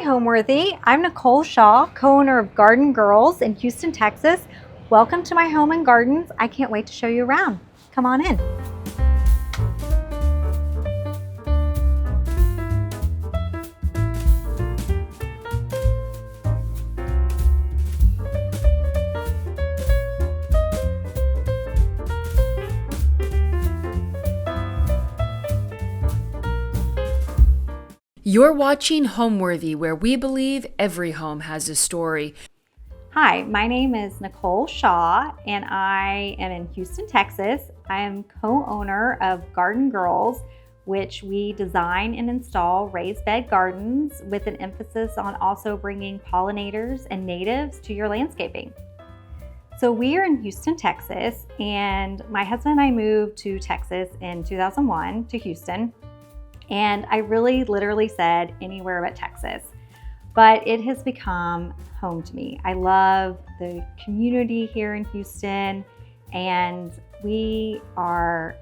Hi, Homeworthy. I'm Nicole Shah, co-owner of Garden Girls in Houston, Texas. Welcome to my home and gardens. I can't wait to show you around. Come on in. You're watching Homeworthy, where we believe every home has a story. Hi, my name is Nicole Shah, and I am in Houston, Texas. I am co-owner of Garden Girls, which we design and install raised bed gardens with an emphasis on also bringing pollinators and natives to your landscaping. So we are in Houston, Texas, and my husband and I moved to Texas in 2001 to Houston. And I really literally said anywhere but Texas, but it has become home to me. I love the community here in Houston, and we are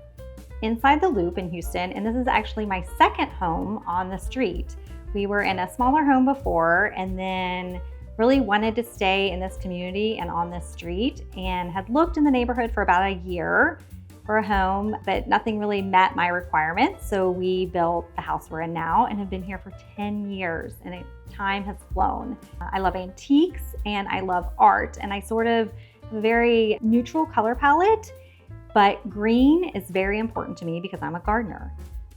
inside the loop in Houston, and this is actually my second home on the street. We were in a smaller home before and then really wanted to stay in this community and on this street, and had looked in the neighborhood for about a year for a home, but nothing really met my requirements. So we built the house we're in now and have been here for 10 years, and time has flown. I love antiques and I love art, and I sort of have a very neutral color palette, but green is very important to me because I'm a gardener.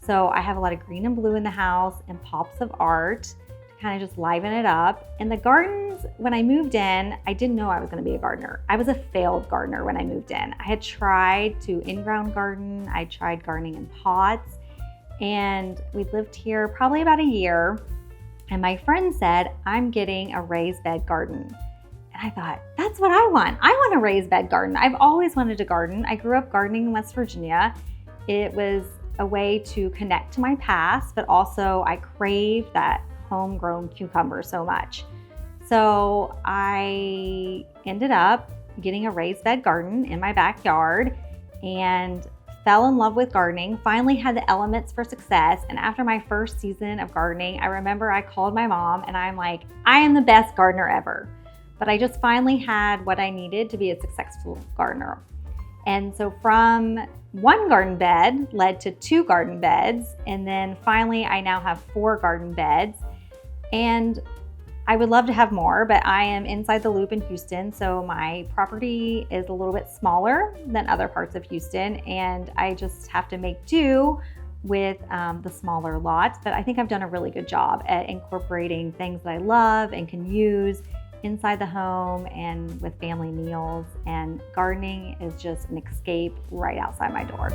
So I have a lot of green and blue in the house and pops of art to kind of just liven it up. And the gardens, when I moved in, I didn't know I was going to be a gardener. I was a failed gardener when I moved in. I had tried to in-ground garden. I tried gardening in pots, and we lived here probably about a year. And my friend said, I'm getting a raised bed garden. And I thought, that's what I want. I want a raised bed garden. I've always wanted to garden. I grew up gardening in West Virginia. It was a way to connect to my past, but also I craved that homegrown cucumber so much. So I ended up getting a raised bed garden in my backyard and fell in love with gardening, finally had the elements for success. And after my first season of gardening, I remember I called my mom and I'm like, I am the best gardener ever. But I just finally had what I needed to be a successful gardener. And so from one garden bed led to 2 garden beds. And then finally I now have 4 garden beds. And I would love to have more, but I am inside the loop in Houston, so my property is a little bit smaller than other parts of Houston, and I just have to make do with the smaller lots. But I think I've done a really good job at incorporating things that I love and can use inside the home and with family meals, and gardening is just an escape right outside my door.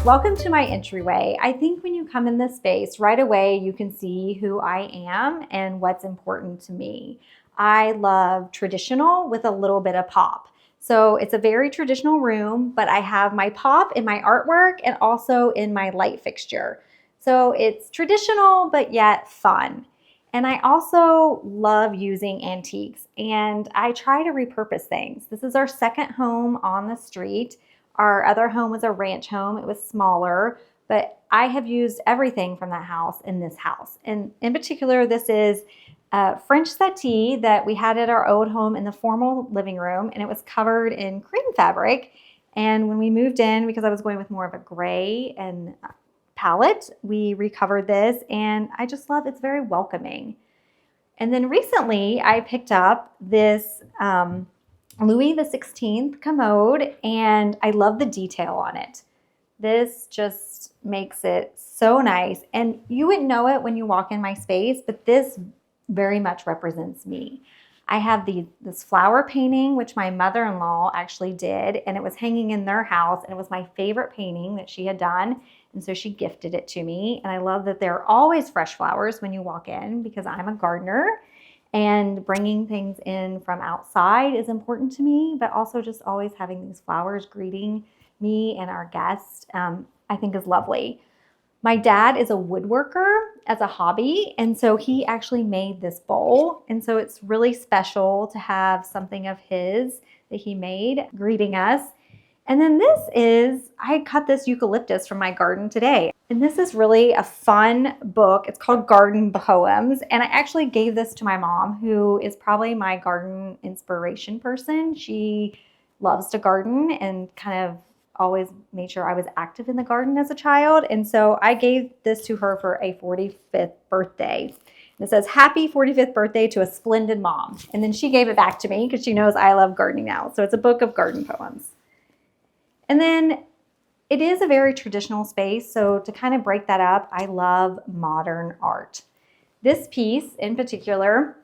Welcome to my entryway. I think when you come in this space, right away you can see who I am and what's important to me. I love traditional with a little bit of pop. So it's a very traditional room, but I have my pop in my artwork and also in my light fixture. So it's traditional, but yet fun. And I also love using antiques, and I try to repurpose things. This is our second home on the street. Our other home was a ranch home. It was smaller, but I have used everything from that house in this house. And in particular, this is a French settee that we had at our old home in the formal living room, and it was covered in cream fabric. And when we moved in, because I was going with more of a gray and palette, we recovered this, and I just love it's very welcoming. And then recently I picked up this Louis XVI commode, and I love the detail on it. This just makes it so nice, and you wouldn't know it when you walk in my space, but this very much represents me. I have this flower painting, which my mother-in-law actually did, and it was hanging in their house, and it was my favorite painting that she had done, and so she gifted it to me. And I love that there are always fresh flowers when you walk in, because I'm a gardener. And bringing things in from outside is important to me, but also just always having these flowers greeting me and our guests, I think is lovely. My dad is a woodworker as a hobby, and so he actually made this bowl. And so it's really special to have something of his that he made greeting us. And then I cut this eucalyptus from my garden today. And this is really a fun book. It's called Garden Poems. And I actually gave this to my mom, who is probably my garden inspiration person. She loves to garden and kind of always made sure I was active in the garden as a child. And so I gave this to her for a 45th birthday. And it says, "Happy 45th birthday to a splendid mom." And then she gave it back to me because she knows I love gardening now. So it's a book of garden poems. And then it is a very traditional space. So to kind of break that up, I love modern art. This piece in particular,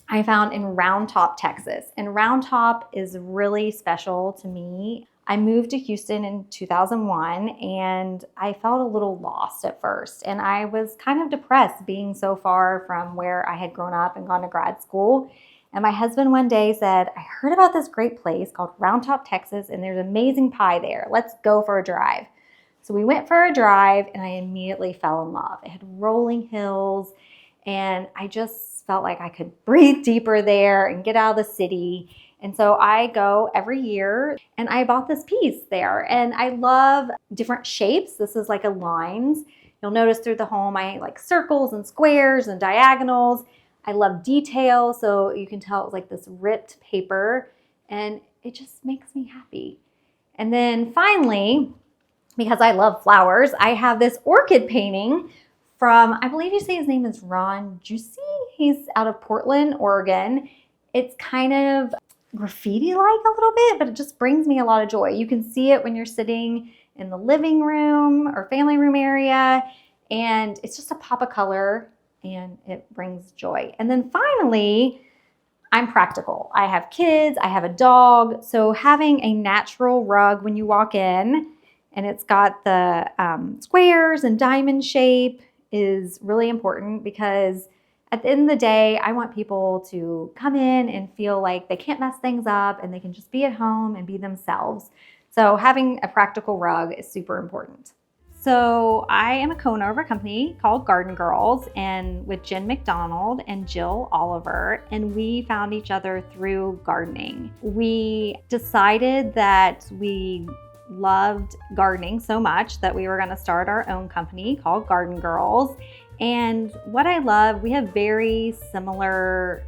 I found in Round Top, Texas. And Round Top is really special to me. I moved to Houston in 2001 and I felt a little lost at first. And I was kind of depressed being so far from where I had grown up and gone to grad school. And my husband one day said, "I heard about this great place called Round Top, Texas, and there's amazing pie there. Let's go for a drive." So we went for a drive and I immediately fell in love. It had rolling hills and I just felt like I could breathe deeper there and get out of the city. And so I go every year and I bought this piece there. And I love different shapes. This is like a lines. You'll notice through the home, I like circles and squares and diagonals. I love detail, so you can tell it was like this ripped paper, and it just makes me happy. And then finally, because I love flowers, I have this orchid painting from, I believe you say his name is Ron Juicy. He's out of Portland, Oregon. It's kind of graffiti-like a little bit, but it just brings me a lot of joy. You can see it when you're sitting in the living room or family room area, and it's just a pop of color and it brings joy. And then finally, I'm practical. I have kids, I have a dog, so having a natural rug when you walk in, and it's got the squares and diamond shape, is really important because at the end of the day, I want people to come in and feel like they can't mess things up and they can just be at home and be themselves. So having a practical rug is super important. So I am a co-owner of a company called Garden Girls, and with Jen McDonald and Jill Oliver, and we found each other through gardening. We decided that we loved gardening so much that we were going to start our own company called Garden Girls. And what I love, we have very similar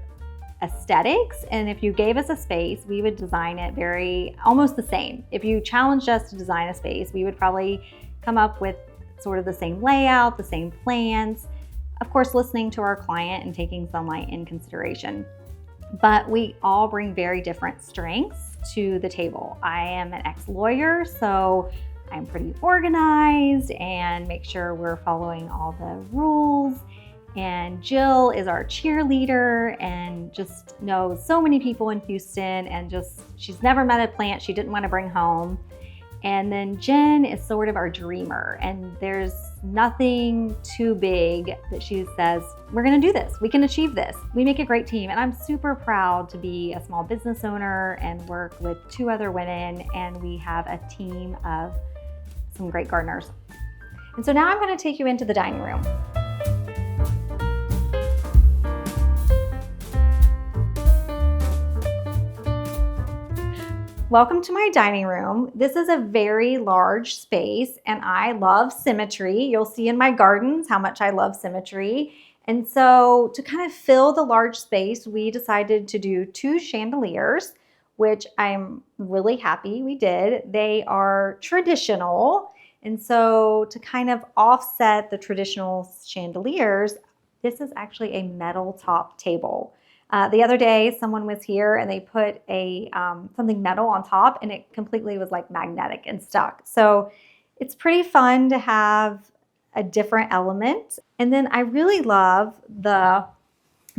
aesthetics, and if you gave us a space, we would design it almost the same. If you challenged us to design a space, we would probably come up with sort of the same layout, the same plans, of course, listening to our client and taking sunlight in consideration. But we all bring very different strengths to the table. I am an ex-lawyer, so I'm pretty organized and make sure we're following all the rules. And Jill is our cheerleader and just knows so many people in Houston, and she's never met a plant she didn't want to bring home. And then Jen is sort of our dreamer, and there's nothing too big that she says, "We're gonna do this, we can achieve this." We make a great team, and I'm super proud to be a small business owner and work with 2 other women, and we have a team of some great gardeners. And so now I'm gonna take you into the dining room. Welcome to my dining room. This is a very large space and I love symmetry. You'll see in my gardens how much I love symmetry. And so to kind of fill the large space, we decided to do 2 chandeliers, which I'm really happy we did. They are traditional. And so to kind of offset the traditional chandeliers, this is actually a metal top table. The other day, someone was here and they put something metal on top, and it completely was like magnetic and stuck. So it's pretty fun to have a different element. And then I really love the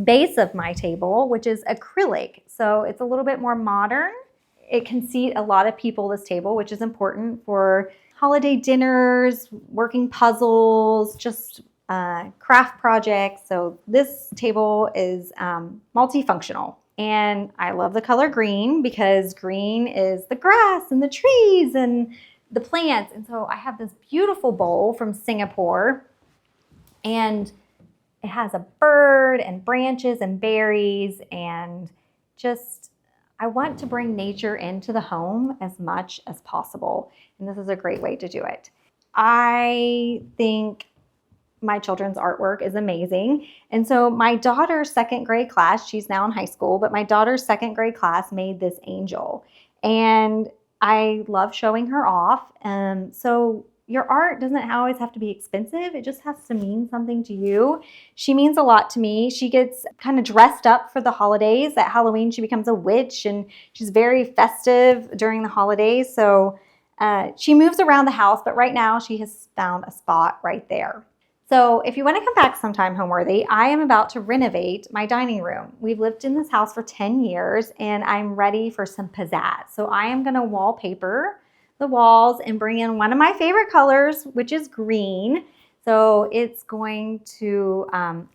base of my table, which is acrylic. So it's a little bit more modern. It can seat a lot of people, this table, which is important for holiday dinners, working puzzles, just craft projects. So this table is multifunctional, and I love the color green because green is the grass and the trees and the plants. And so I have this beautiful bowl from Singapore, and it has a bird and branches and berries and just I want to bring nature into the home as much as possible, and this is a great way to do it. I think my children's artwork is amazing. And so my daughter's second grade class, she's now in high school, but my daughter's second grade class made this angel. And I love showing her off. So your art doesn't always have to be expensive. It just has to mean something to you. She means a lot to me. She gets kind of dressed up for the holidays. At Halloween, she becomes a witch, and she's very festive during the holidays. So she moves around the house, but right now she has found a spot right there. So if you want to come back sometime, Homeworthy, I am about to renovate my dining room. We've lived in this house for 10 years and I'm ready for some pizzazz. So I am going to wallpaper the walls and bring in one of my favorite colors, which is green. So it's going to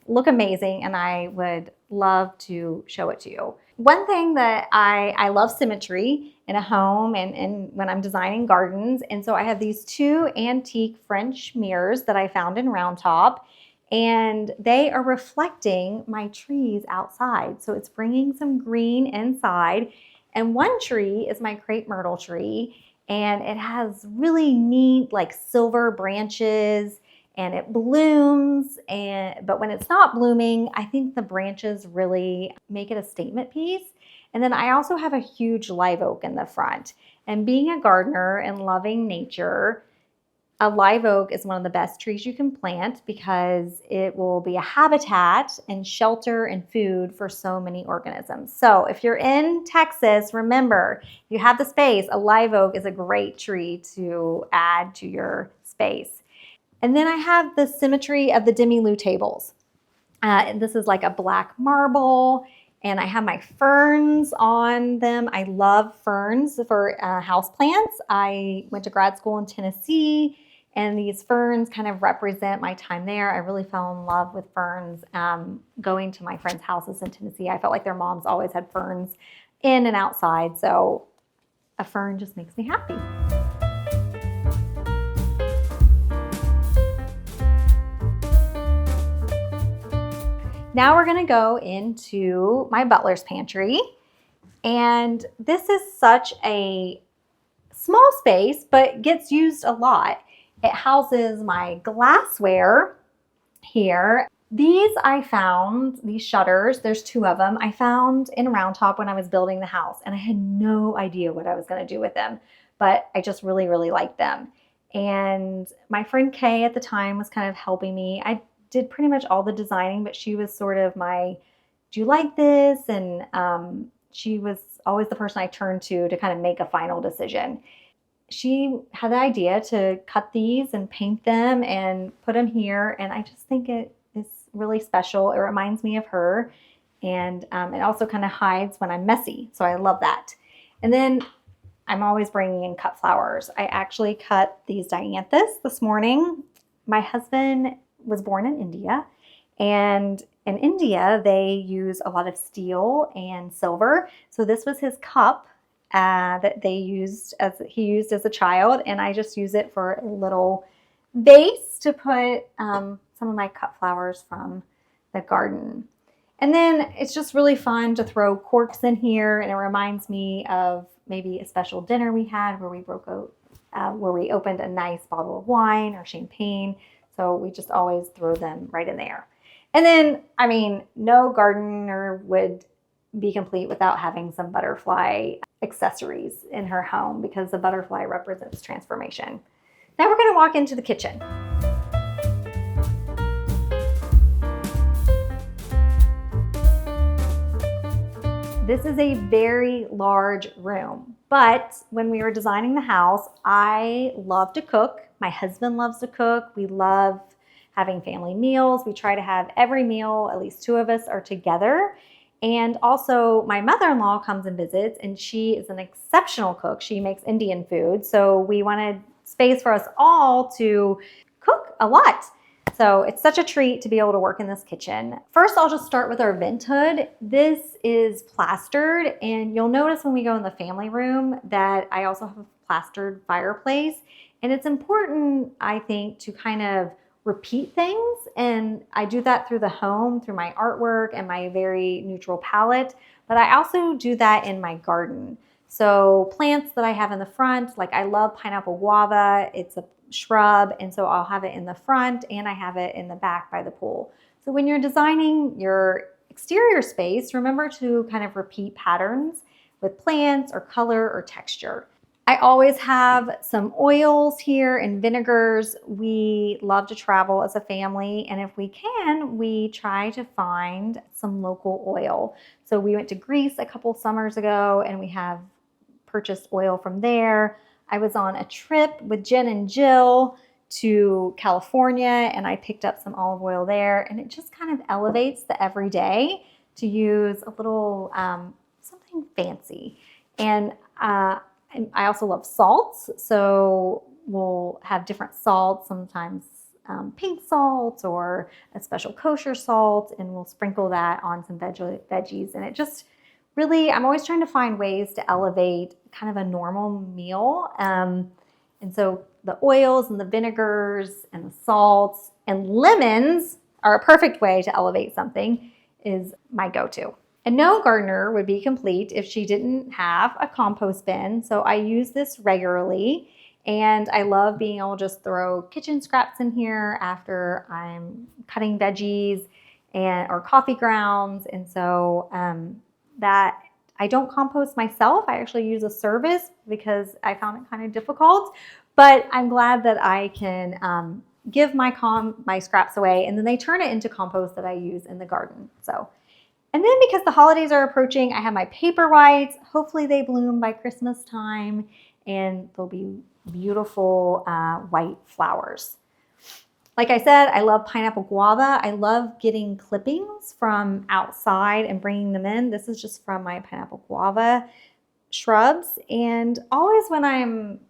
look amazing, and I would love to show it to you. One thing that I love symmetry in a home and when I'm designing gardens. And so I have these two antique French mirrors that I found in Round Top, and they are reflecting my trees outside. So it's bringing some green inside. And one tree is my crepe myrtle tree, and it has really neat like silver branches, and it blooms, but when it's not blooming, I think the branches really make it a statement piece. And then I also have a huge live oak in the front. And being a gardener and loving nature, a live oak is one of the best trees you can plant because it will be a habitat and shelter and food for so many organisms. So if you're in Texas, remember, if you have the space, a live oak is a great tree to add to your space. And then I have the symmetry of the demi-luce tables. This is like a black marble, and I have my ferns on them. I love ferns for houseplants. I went to grad school in Tennessee, and these ferns kind of represent my time there. I really fell in love with ferns going to my friends' houses in Tennessee. I felt like their moms always had ferns in and outside, so a fern just makes me happy. Now we're gonna go into my butler's pantry. And this is such a small space, but gets used a lot. It houses my glassware here. These I found, these shutters, there's two of them, I found in Round Top when I was building the house, and I had no idea what I was gonna do with them, but I just really, really liked them. And my friend Kay at the time was kind of helping me. I did pretty much all the designing, but she was sort of my, do you like this? And she was always the person I turned to kind of make a final decision. She had the idea to cut these and paint them and put them here. And I just think it is really special. It reminds me of her. And it also kind of hides when I'm messy. So I love that. And then I'm always bringing in cut flowers. I actually cut these dianthus this morning. My husband was born in India, and in India they use a lot of steel and silver. So this was his cup that he used as a child, and I just use it for a little vase to put some of my cut flowers from the garden. And then it's just really fun to throw corks in here, and it reminds me of maybe a special dinner we had where we opened a nice bottle of wine or champagne. So we just always throw them right in there. And then, I mean, no gardener would be complete without having some butterfly accessories in her home, because the butterfly represents transformation. Now we're going to walk into the kitchen. This is a very large room, but when we were designing the house, I love to cook. My husband loves to cook. We love having family meals. We try to have every meal, at least two of us are together. And also my mother-in-law comes and visits, and she is an exceptional cook. She makes Indian food. So we wanted space for us all to cook a lot. So it's such a treat to be able to work in this kitchen. First, I'll just start with our vent hood. This is plastered, and you'll notice when we go in the family room that I also have a plastered fireplace. And it's important, I think, to kind of repeat things, and I do that through the home, through my artwork and my very neutral palette, but I also do that in my garden. So plants that I have in the front, like I love pineapple guava, it's a shrub, and so I'll have it in the front and I have it in the back by the pool. So when you're designing your exterior space, remember to kind of repeat patterns with plants or color or texture. I always have some oils here and vinegars. We love to travel as a family, and if we can, we try to find some local oil. So we went to Greece a couple summers ago and we have purchased oil from there. I was on a trip with Jen and Jill to California and I picked up some olive oil there, and it just kind of elevates the everyday to use a little something fancy. And I also love salts, so we'll have different salts, sometimes pink salt or a special kosher salt, and we'll sprinkle that on some veggies. And it just really, I'm always trying to find ways to elevate kind of a normal meal. And so the oils and the vinegars and the salts and lemons are a perfect way to elevate something, is my go-to. And no gardener would be complete if she didn't have a compost bin. So I use this regularly, and I love being able to just throw kitchen scraps in here after I'm cutting veggies or coffee grounds. And so that I don't compost myself. I actually use a service because I found it kind of difficult, but I'm glad that I can give my scraps away, and then they turn it into compost that I use in the garden. And then because the holidays are approaching, I have my paper whites. Hopefully they bloom by Christmas time, and they'll be beautiful white flowers. Like I said, I love pineapple guava. I love getting clippings from outside and bringing them in. This is just from my pineapple guava shrubs. And always when I'm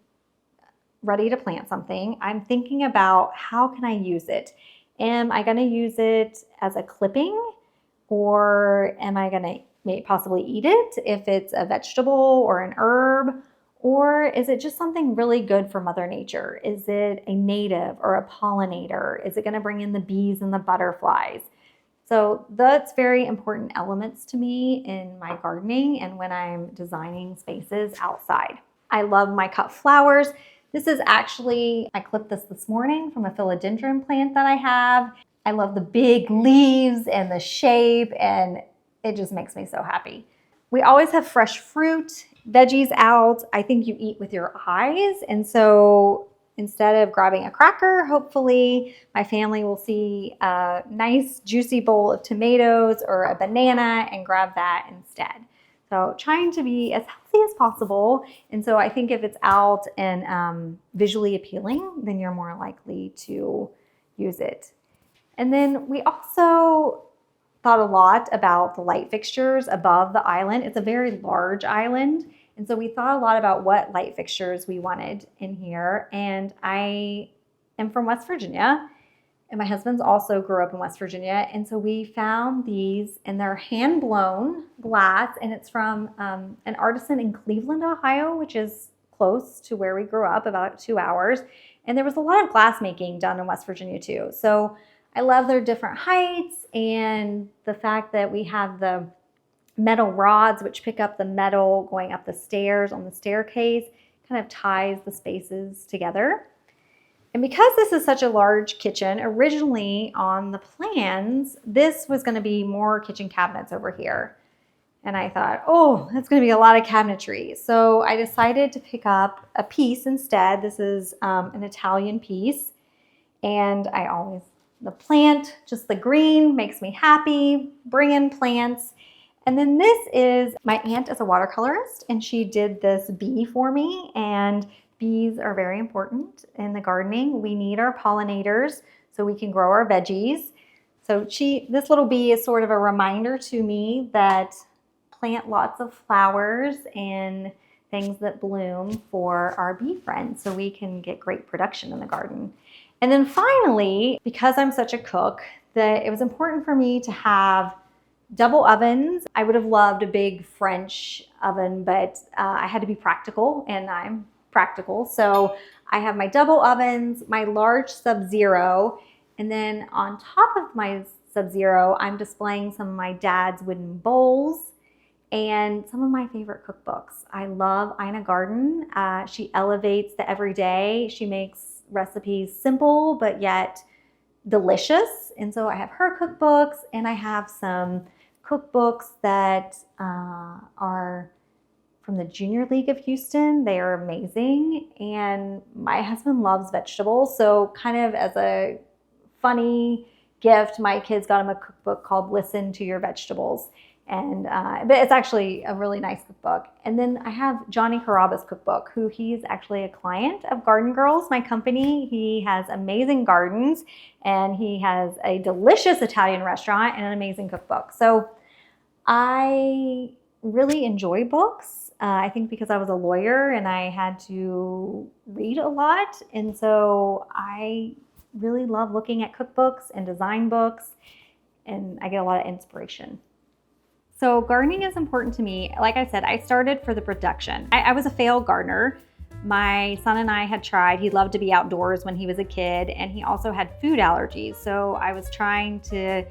ready to plant something, I'm thinking about how can I use it? Am I going to use it as a clipping? Or am I going to possibly eat it if it's a vegetable or an herb? Or is it just something really good for Mother Nature? Is it a native or a pollinator? Is it going to bring in the bees and the butterflies? So that's very important elements to me in my gardening and when I'm designing spaces outside. I love my cut flowers. This is actually, I clipped this morning from a philodendron plant that I have. I love the big leaves and the shape, and it just makes me so happy. We always have fresh fruit, veggies out. I think you eat with your eyes. And so instead of grabbing a cracker, hopefully my family will see a nice juicy bowl of tomatoes or a banana and grab that instead. So trying to be as healthy as possible. And so I think if it's out and visually appealing, then you're more likely to use it. And then we also thought a lot about the light fixtures above the island. It's a very large island. And so we thought a lot about what light fixtures we wanted in here. And I am from West Virginia, and my husband's also grew up in West Virginia. And so we found these, and they're hand-blown glass, and it's from an artisan in Cleveland, Ohio, which is close to where we grew up, about 2 hours. And there was a lot of glass making done in West Virginia too. So I love their different heights and the fact that we have the metal rods which pick up the metal going up the stairs on the staircase, kind of ties the spaces together. And because this is such a large kitchen, originally on the plans, this was going to be more kitchen cabinets over here. And I thought, oh, that's going to be a lot of cabinetry. So I decided to pick up a piece instead. This is an Italian piece. And the plant, just the green, makes me happy. Bring in plants. And then this is, my aunt is a watercolorist, and she did this bee for me. And bees are very important in the gardening. We need our pollinators so we can grow our veggies. So this little bee is sort of a reminder to me that plant lots of flowers and things that bloom for our bee friends so we can get great production in the garden. And then finally, because I'm such a cook, it was important for me to have double ovens. I would have loved a big French oven, but I had to be practical, and I'm practical. So I have my double ovens, my large Sub-Zero, And then on top of my Sub-Zero, I'm displaying some of my dad's wooden bowls and some of my favorite cookbooks. I love Ina Garten. She elevates the everyday. She makes recipes simple, but yet delicious. And so I have her cookbooks, and I have some cookbooks that are from the Junior League of Houston. They are amazing. And my husband loves vegetables. So kind of as a funny gift, my kids got him a cookbook called Listen to Your Vegetables. And but it's actually a really nice cookbook. And then I have Johnny Caraba's cookbook, who he's actually a client of Garden Girls, my company. He has amazing gardens, and he has a delicious Italian restaurant and an amazing cookbook. So I really enjoy books. I think because I was a lawyer and I had to read a lot. And so I really love looking at cookbooks and design books, and I get a lot of inspiration. So gardening is important to me. Like I said, I started for the production. I was a failed gardener. My son and I had tried. He loved to be outdoors when he was a kid, and he also had food allergies. So I was trying to,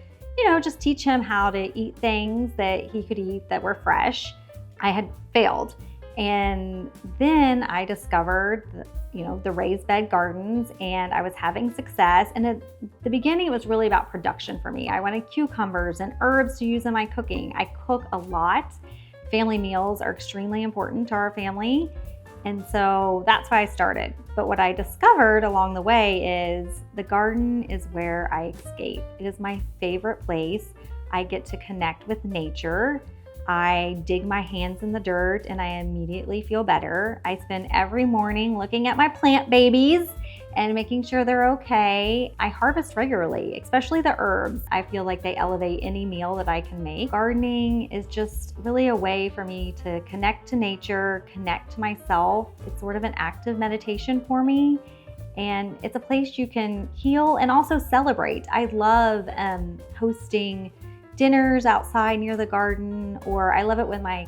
just teach him how to eat things that he could eat that were fresh. I had failed. And then I discovered the raised bed gardens, and I was having success. And at the beginning, it was really about production for me. I wanted cucumbers and herbs to use in my cooking. I cook a lot. Family meals are extremely important to our family. And so that's why I started. But what I discovered along the way is the garden is where I escape. It is my favorite place. I get to connect with nature. I dig my hands in the dirt and I immediately feel better. I spend every morning looking at my plant babies and making sure they're okay. I harvest regularly, especially the herbs. I feel like they elevate any meal that I can make. Gardening is just really a way for me to connect to nature, connect to myself. It's sort of an active meditation for me. And it's a place you can heal and also celebrate. I love hosting dinners outside near the garden, or I love it when my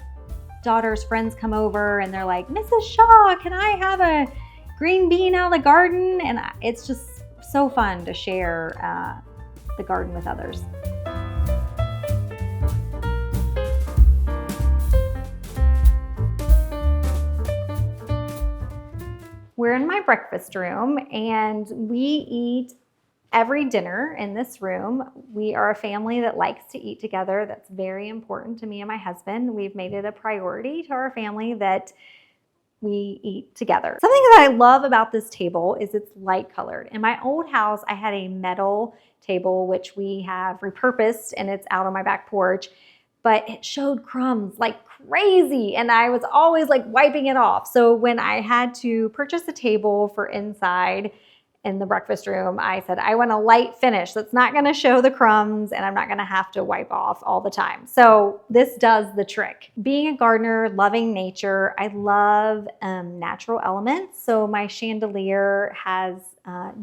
daughter's friends come over and they're like, Mrs. Shaw, can I have a green bean out of the garden? And it's just so fun to share the garden with others. We're in my breakfast room, and we eat every dinner in this room. We are a family that likes to eat together. That's very important to me and my husband. We've made it a priority to our family that we eat together. Something that I love about this table is it's light colored. In my old house, I had a metal table, which we have repurposed, and it's out on my back porch, but it showed crumbs like crazy, and I was always like wiping it off. So when I had to purchase a table for inside in the breakfast room, I said, I want a light finish that's not gonna show the crumbs and I'm not gonna have to wipe off all the time. So this does the trick. Being a gardener, loving nature, I love natural elements. So my chandelier has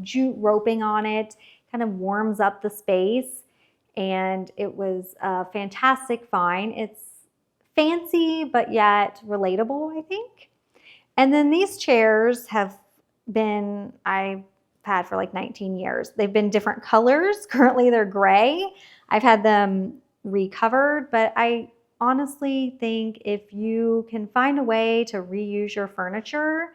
jute roping on it, kind of warms up the space. And it was a fantastic find. It's fancy, but yet relatable, I think. And then these chairs have been, I've had for like 19 years. They've been different colors. Currently they're gray. I've had them recovered, but I honestly think if you can find a way to reuse your furniture,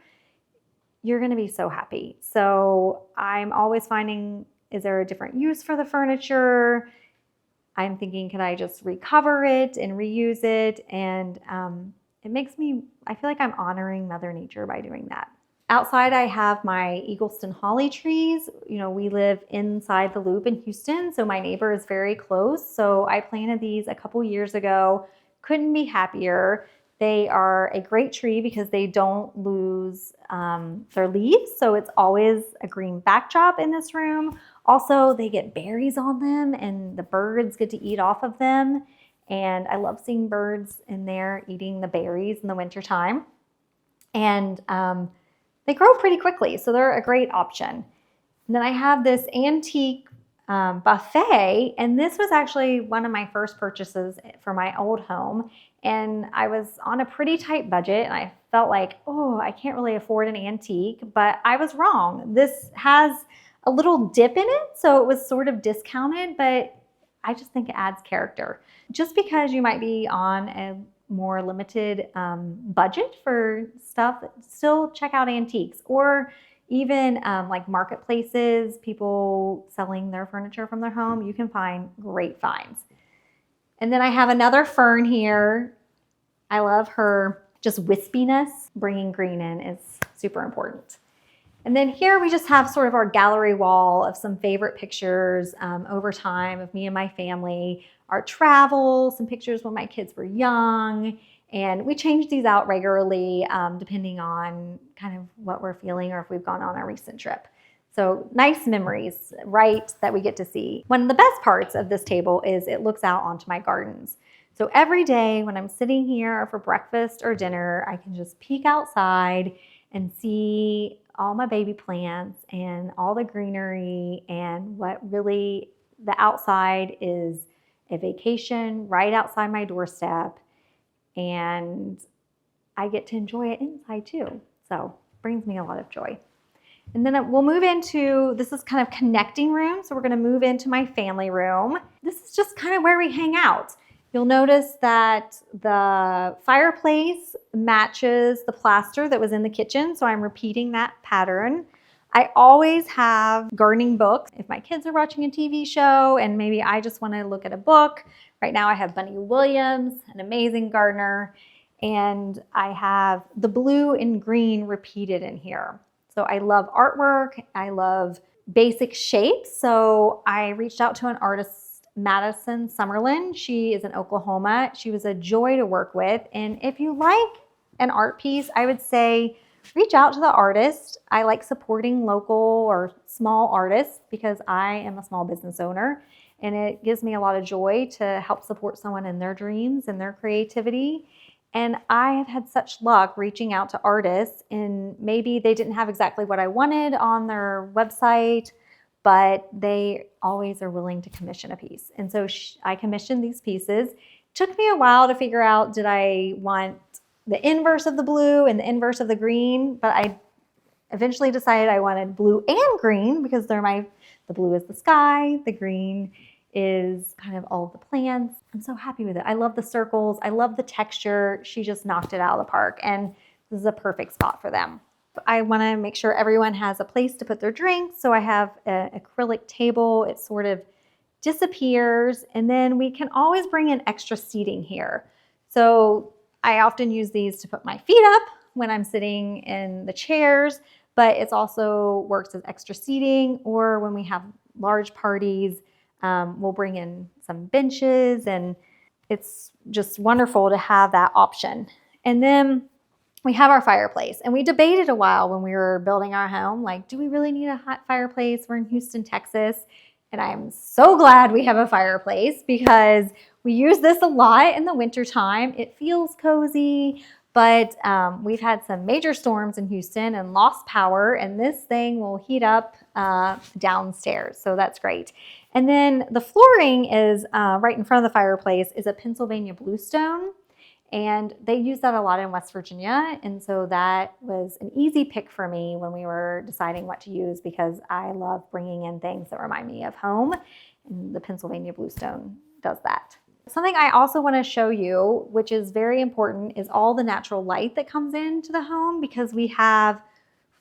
you're gonna be so happy. So I'm always finding, is there a different use for the furniture? I'm thinking, could I just recover it and reuse it? And it makes me, I feel like I'm honoring Mother Nature by doing that. Outside, I have my Eagleston holly trees. We live inside the Loop in Houston, so my neighbor is very close. So I planted these a couple years ago. Couldn't be happier. They are a great tree because they don't lose their leaves, so it's always a green backdrop in this room. Also, they get berries on them, and the birds get to eat off of them. And I love seeing birds in there eating the berries in the wintertime. And they grow pretty quickly, so they're a great option. And then I have this antique buffet, and this was actually one of my first purchases for my old home. And I was on a pretty tight budget, and I felt like, oh, I can't really afford an antique, but I was wrong. This has a little dip in it, so it was sort of discounted, but I just think it adds character. Just because you might be on a more limited budget for stuff, still check out antiques, or even like marketplaces, people selling their furniture from their home. You can find great finds. And then I have another fern here. I love her just wispiness. Bringing green in is super important. And then here we just have sort of our gallery wall of some favorite pictures over time of me and my family, our travel, some pictures when my kids were young. And we change these out regularly depending on kind of what we're feeling or if we've gone on a recent trip. So nice memories, right, that we get to see. One of the best parts of this table is it looks out onto my gardens. So every day when I'm sitting here for breakfast or dinner, I can just peek outside and see all my baby plants and all the greenery, and what really the outside is a vacation right outside my doorstep, and I get to enjoy it inside too. So it brings me a lot of joy. And then we'll move into, this is kind of connecting room. So we're gonna move into my family room. This is just kind of where we hang out. You'll notice that the fireplace matches the plaster that was in the kitchen, so I'm repeating that pattern. I always have gardening books. If my kids are watching a TV show and maybe I just want to look at a book, right now I have Bunny Williams, an amazing gardener, and I have the blue and green repeated in here. So I love artwork, I love basic shapes, so I reached out to an artist, Madison Summerlin. She is in Oklahoma. She was a joy to work with. And if you like an art piece, I would say reach out to the artist. I like supporting local or small artists because I am a small business owner, and it gives me a lot of joy to help support someone in their dreams and their creativity. And I have had such luck reaching out to artists, and maybe they didn't have exactly what I wanted on their website, but they always are willing to commission a piece. And so I commissioned these pieces. It took me a while to figure out, did I want the inverse of the blue and the inverse of the green? But I eventually decided I wanted blue and green because the blue is the sky, the green is kind of all of the plants. I'm so happy with it. I love the circles. I love the texture. She just knocked it out of the park, and this is a perfect spot for them. I want to make sure everyone has a place to put their drinks. So I have an acrylic table. It sort of disappears, and then we can always bring in extra seating here. So I often use these to put my feet up when I'm sitting in the chairs, but it also works as extra seating, or when we have large parties, we'll bring in some benches, and it's just wonderful to have that option. And then we have our fireplace, and we debated a while when we were building our home, like, do we really need a hot fireplace? We're in Houston, Texas, and I'm so glad we have a fireplace because we use this a lot in the wintertime. It feels cozy, but we've had some major storms in Houston and lost power, and this thing will heat up downstairs, so that's great. And then the flooring is right in front of the fireplace is a Pennsylvania bluestone. And they use that a lot in West Virginia. And so that was an easy pick for me when we were deciding what to use, because I love bringing in things that remind me of home. And the Pennsylvania bluestone does that. Something I also want to show you, which is very important, is all the natural light that comes into the home, because we have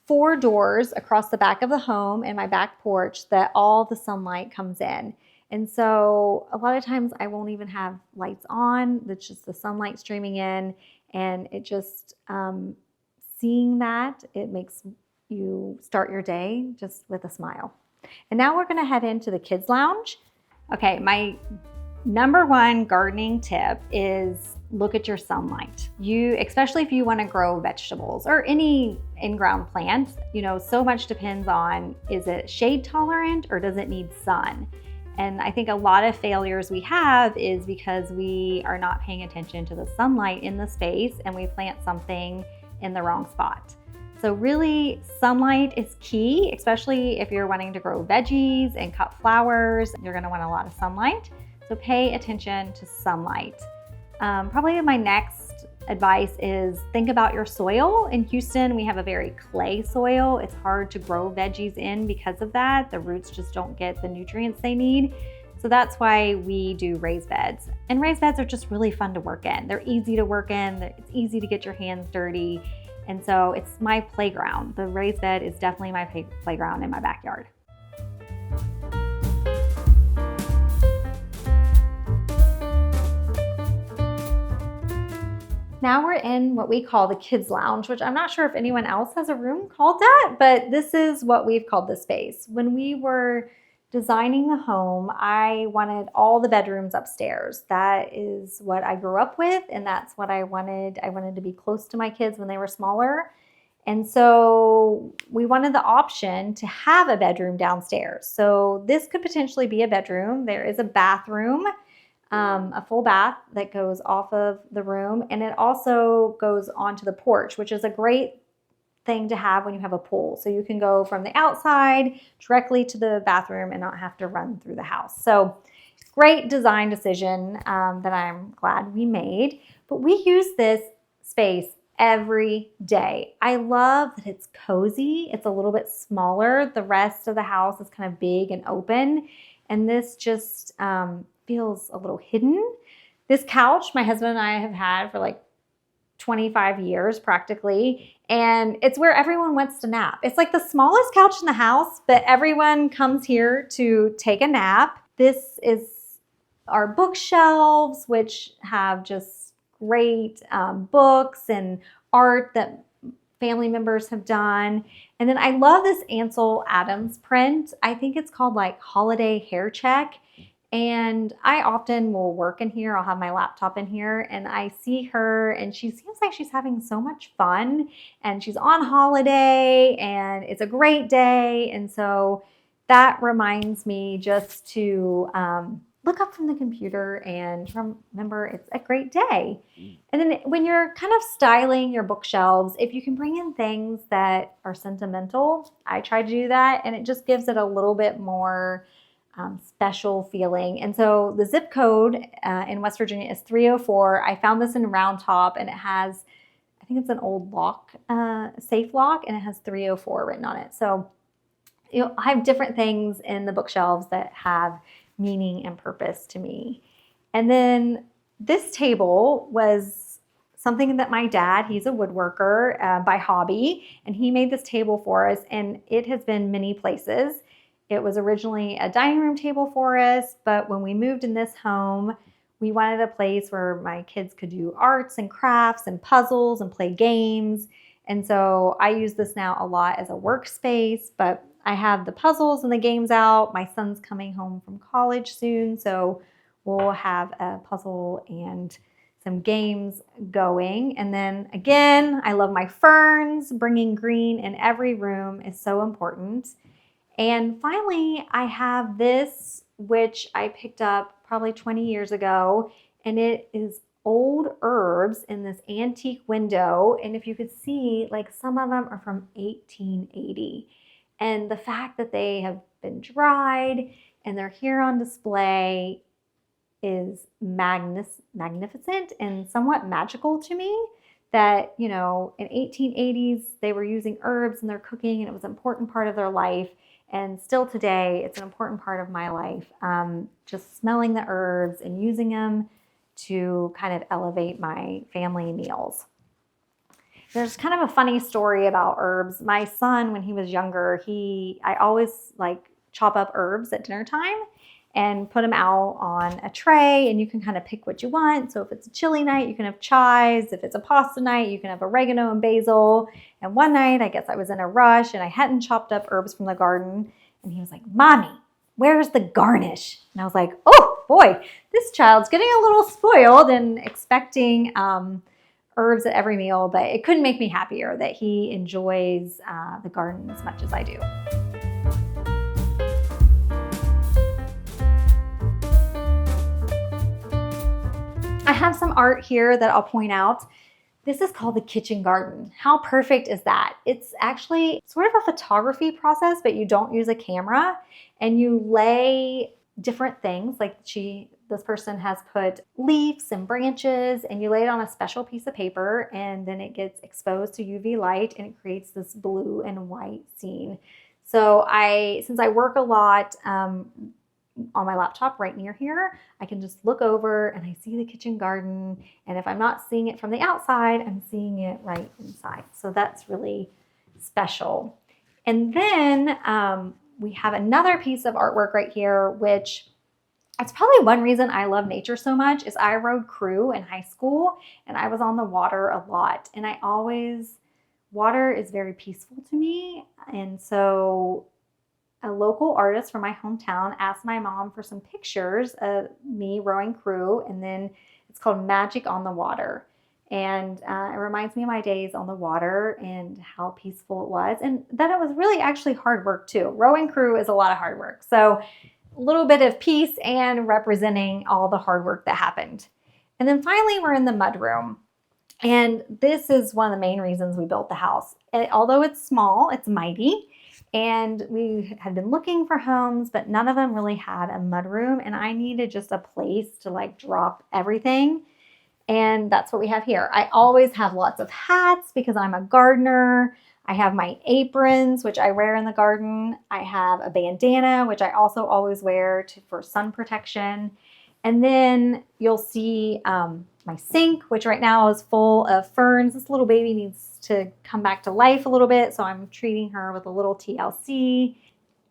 4 doors across the back of the home and my back porch that all the sunlight comes in. And so a lot of times I won't even have lights on. It's just the sunlight streaming in, and it just, seeing that, it makes you start your day just with a smile. And now we're gonna head into the kids' lounge. Okay, my number one gardening tip is look at your sunlight. Especially if you wanna grow vegetables or any in-ground plant, so much depends on, is it shade tolerant or does it need sun? And I think a lot of failures we have is because we are not paying attention to the sunlight in the space, and we plant something in the wrong spot. So really, sunlight is key, especially if you're wanting to grow veggies and cut flowers. You're gonna want a lot of sunlight. So pay attention to sunlight. Probably my next advice is think about your soil. In Houston, we have a very clay soil. It's hard to grow veggies in because of that. The roots just don't get the nutrients they need. So that's why we do raised beds. And raised beds are just really fun to work in. They're easy to work in. It's easy to get your hands dirty. And so it's my playground. The raised bed is definitely my playground in my backyard. Now we're in what we call the kids lounge, which I'm not sure if anyone else has a room called that, but this is what we've called the space. When we were designing the home, I wanted all the bedrooms upstairs. That is what I grew up with, and that's what I wanted. I wanted to be close to my kids when they were smaller. And so we wanted the option to have a bedroom downstairs. So this could potentially be a bedroom. There is a bathroom, a full bath that goes off of the room, and it also goes onto the porch, which is a great thing to have when you have a pool. So you can go from the outside directly to the bathroom and not have to run through the house. So great design decision that I'm glad we made. But we use this space every day. I love that it's cozy. It's a little bit smaller. The rest of the house is kind of big and open. And this just feels a little hidden. This couch, my husband and I have had for like 25 years practically, and it's where everyone wants to nap. It's like the smallest couch in the house, but everyone comes here to take a nap. This is our bookshelves, which have just great books and art that family members have done. And then I love this Ansel Adams print. I think it's called like Holiday Hair Check. And I often will work in here. I'll have my laptop in here and I see her and she seems like she's having so much fun and she's on holiday and it's a great day. And so that reminds me just to look up from the computer and remember it's a great day. And then when you're kind of styling your bookshelves, if you can bring in things that are sentimental, I try to do that and it just gives it a little bit more special feeling. And so the zip code in West Virginia is 304. I found this in Round Top and it has, I think it's an old lock, safe lock, and it has 304 written on it. So I have different things in the bookshelves that have meaning and purpose to me. And then this table was something that my dad, he's a woodworker by hobby, and he made this table for us and it has been many places. It was originally a dining room table for us, but when we moved in this home, we wanted a place where my kids could do arts and crafts and puzzles and play games. And so I use this now a lot as a workspace, but I have the puzzles and the games out. My son's coming home from college soon, so we'll have a puzzle and some games going. And then again, I love my ferns. Bringing green in every room is so important. And finally, I have this, which I picked up probably 20 years ago, and it is old herbs in this antique window. And if you could see, like some of them are from 1880. And the fact that they have been dried and they're here on display is magnificent and somewhat magical to me. That, in 1880s, they were using herbs in their cooking and it was an important part of their life. And still today, it's an important part of my life. Just smelling the herbs and using them to kind of elevate my family meals. There's kind of a funny story about herbs. My son, when he was younger, I always chop up herbs at dinner time and put them out on a tray, and you can kind of pick what you want. So if it's a chili night, you can have chives. If it's a pasta night, you can have oregano and basil. And one night, I guess I was in a rush and I hadn't chopped up herbs from the garden. And he was like, "Mommy, where's the garnish?" And I was like, oh boy, this child's getting a little spoiled and expecting herbs at every meal. But it couldn't make me happier that he enjoys the garden as much as I do. I have some art here that I'll point out. This is called the kitchen garden. How perfect is that? It's actually sort of a photography process, but you don't use a camera and you lay different things. Like this person has put leaves and branches, and you lay it on a special piece of paper, and then it gets exposed to UV light and it creates this blue and white scene. So since I work a lot on my laptop right near here, I can just look over and I see the kitchen garden. And if I'm not seeing it from the outside, I'm seeing it right inside. So that's really special. And then we have another piece of artwork right here, which it's probably one reason I love nature so much is I rode crew in high school and I was on the water a lot. And water is very peaceful to me. And so a local artist from my hometown asked my mom for some pictures of me rowing crew, and then it's called Magic on the Water. And it reminds me of my days on the water and how peaceful it was, and that it was really actually hard work too. Rowing crew is a lot of hard work. So a little bit of peace and representing all the hard work that happened. And then finally, we're in the mudroom. And this is one of the main reasons we built the house. Although it's small, it's mighty. And we had been looking for homes, but none of them really had a mudroom. And I needed just a place to like drop everything. And that's what we have here. I always have lots of hats because I'm a gardener. I have my aprons, which I wear in the garden. I have a bandana, which I also always wear for sun protection. And then you'll see my sink, which right now is full of ferns. This little baby needs to come back to life a little bit, so I'm treating her with a little TLC.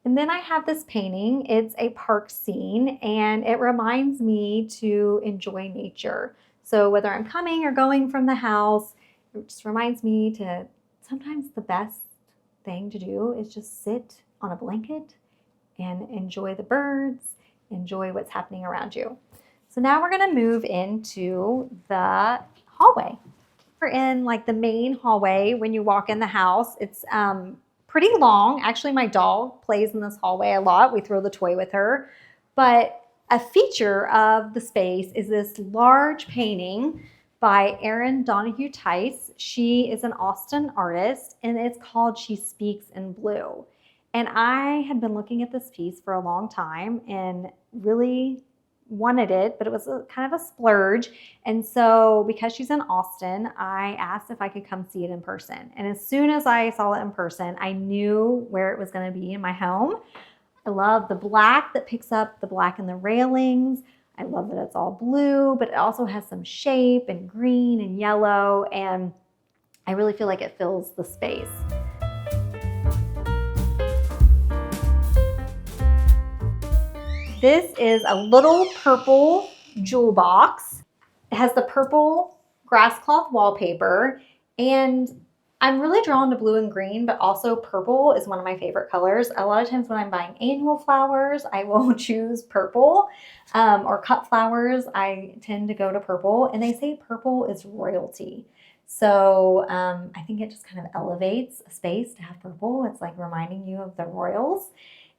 And then I have this painting. It's a park scene, and it reminds me to enjoy nature. So whether I'm coming or going from the house, it just reminds me to sometimes the best thing to do is just sit on a blanket and enjoy the birds, enjoy what's happening around you. So now we're going to move into the hallway. We're in like the main hallway. When you walk in the house, it's pretty long. Actually, my dog plays in this hallway a lot. We throw the toy with her. But a feature of the space is this large painting by Erin Donahue Tice. She is an Austin artist, and it's called She Speaks in Blue. And I had been looking at this piece for a long time and really wanted it, but it was kind of a splurge. And so because she's in Austin, I asked if I could come see it in person. And as soon as I saw it in person, I knew where it was going to be in my home. I love the black that picks up the black in the railings. I love that it's all blue, but it also has some shape and green and yellow, and I really feel like it fills the space. This is a little purple jewel box. It has the purple grass cloth wallpaper, and I'm really drawn to blue and green, but also purple is one of my favorite colors. A lot of times when I'm buying annual flowers, I will choose purple, or cut flowers. I tend to go to purple, and they say purple is royalty. So I think it just kind of elevates a space to have purple. It's like reminding you of the royals.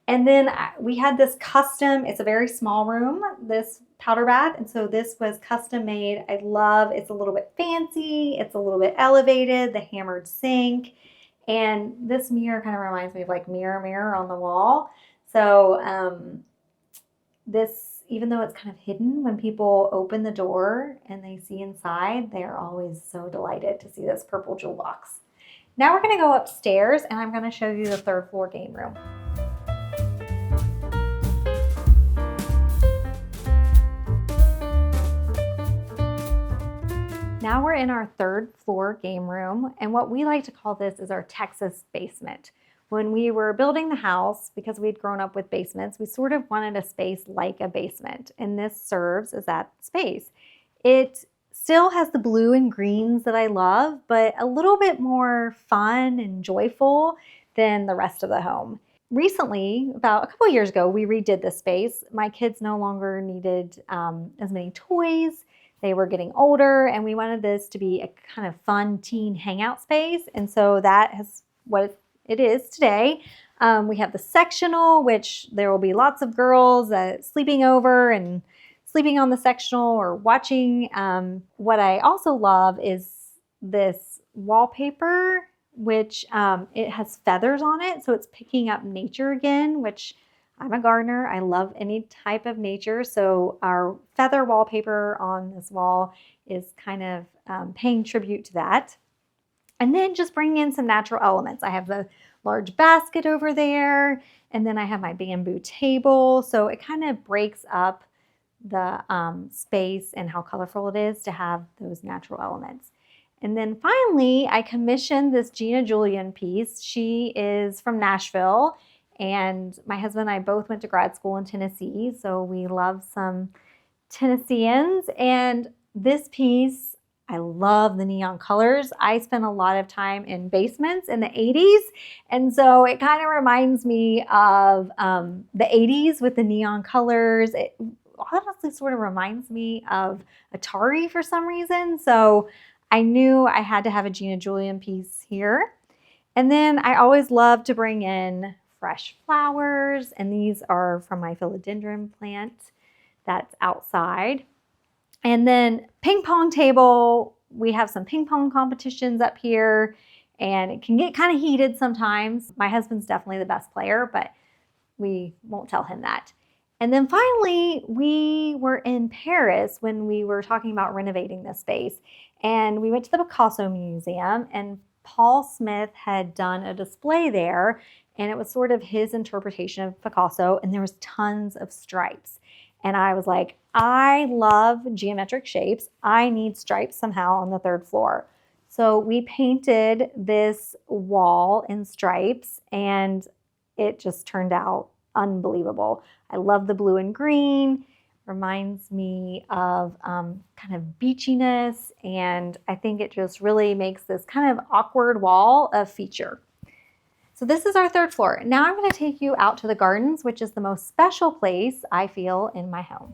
And then we had this custom, it's a very small room, this powder bath. And so this was custom made. I love, it's a little bit fancy. It's a little bit elevated, the hammered sink. And this mirror kind of reminds me of like mirror, mirror on the wall. So this, even though it's kind of hidden, when people open the door and they see inside, they are always so delighted to see this purple jewel box. Now we're going to go upstairs and I'm going to show you the third floor game room. Now we're in our third floor game room, and what we like to call this is our Texas basement. When we were building the house, because we'd grown up with basements, we sort of wanted a space like a basement, and this serves as that space. It still has the blue and greens that I love, but a little bit more fun and joyful than the rest of the home. Recently, about a couple of years ago, we redid this space. My kids no longer needed as many toys. They were getting older, and we wanted this to be a kind of fun teen hangout space. And so that is what it is today. We have the sectional, which there will be lots of girls sleeping over and sleeping on the sectional or watching. What I also love is this wallpaper, which it has feathers on it. So it's picking up nature again, which I'm a gardener. I love any type of nature. So our feather wallpaper on this wall is kind of paying tribute to that. And then just bringing in some natural elements. I have the large basket over there, and then I have my bamboo table. So it kind of breaks up the space and how colorful it is to have those natural elements. And then finally, I commissioned this Gina Julian piece. She is from Nashville, and my husband and I both went to grad school in Tennessee, so we love some Tennesseans. And this piece, I love the neon colors. I spent a lot of time in basements in the 80s, and so it kind of reminds me of the 80s with the neon colors. It honestly sort of reminds me of Atari for some reason, so I knew I had to have a Gina Julian piece here. And then I always love to bring in fresh flowers, and these are from my philodendron plant that's outside. And then ping pong table, we have some ping pong competitions up here, and it can get kind of heated sometimes. My husband's definitely the best player, but we won't tell him that. And then finally, we were in Paris when we were talking about renovating this space, and we went to the Picasso Museum, and Paul Smith had done a display there, and it was sort of his interpretation of Picasso, and there was tons of stripes. And I was like, I love geometric shapes. I need stripes somehow on the third floor. So we painted this wall in stripes, and it just turned out unbelievable. I love the blue and green. Reminds me of kind of beachiness, and I think it just really makes this kind of awkward wall a feature. So this is our third floor. Now I'm going to take you out to the gardens, which is the most special place I feel in my home.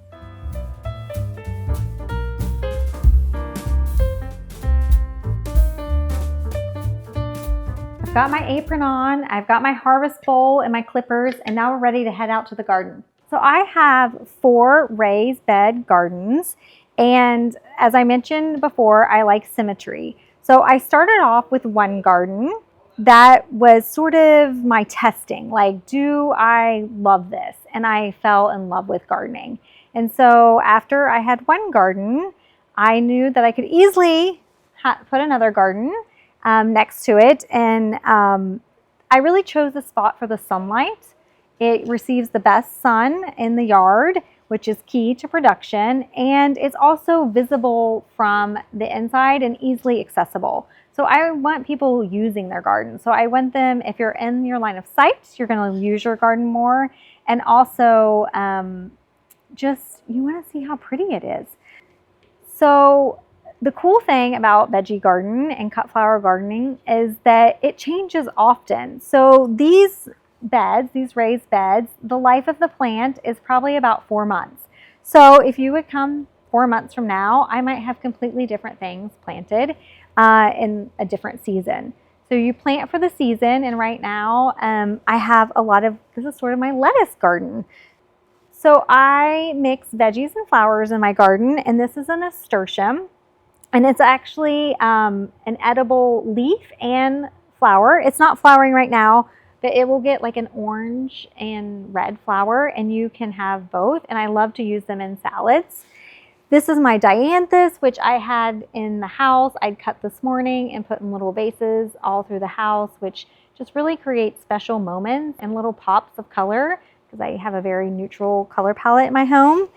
I've got my apron on, I've got my harvest bowl and my clippers, and now we're ready to head out to the garden. So I have 4 raised bed gardens, and as I mentioned before, I like symmetry. So I started off with one garden that was sort of my testing, like, do I love this? And I fell in love with gardening. And so after I had one garden, I knew that I could easily put another garden next to it. And I really chose the spot for the sunlight. It receives the best sun in the yard, which is key to production, and it's also visible from the inside and easily accessible. So I want people using their garden. So I want them, if you're in your line of sight, you're going to use your garden more, and also just you want to see how pretty it is. So the cool thing about veggie garden and cut flower gardening is that it changes often. So these beds, these raised beds, the life of the plant is probably about 4 months. So if you would come 4 months from now, I might have completely different things planted in a different season. So you plant for the season, and right now I have a lot of, this is sort of my lettuce garden. So I mix veggies and flowers in my garden, and this is a nasturtium. And it's actually an edible leaf and flower. It's not flowering right now, but it will get like an orange and red flower, and you can have both. And I love to use them in salads. This is my dianthus, which I had in the house. I'd cut this morning and put in little vases all through the house, which just really creates special moments and little pops of color, because I have a very neutral color palette in my home.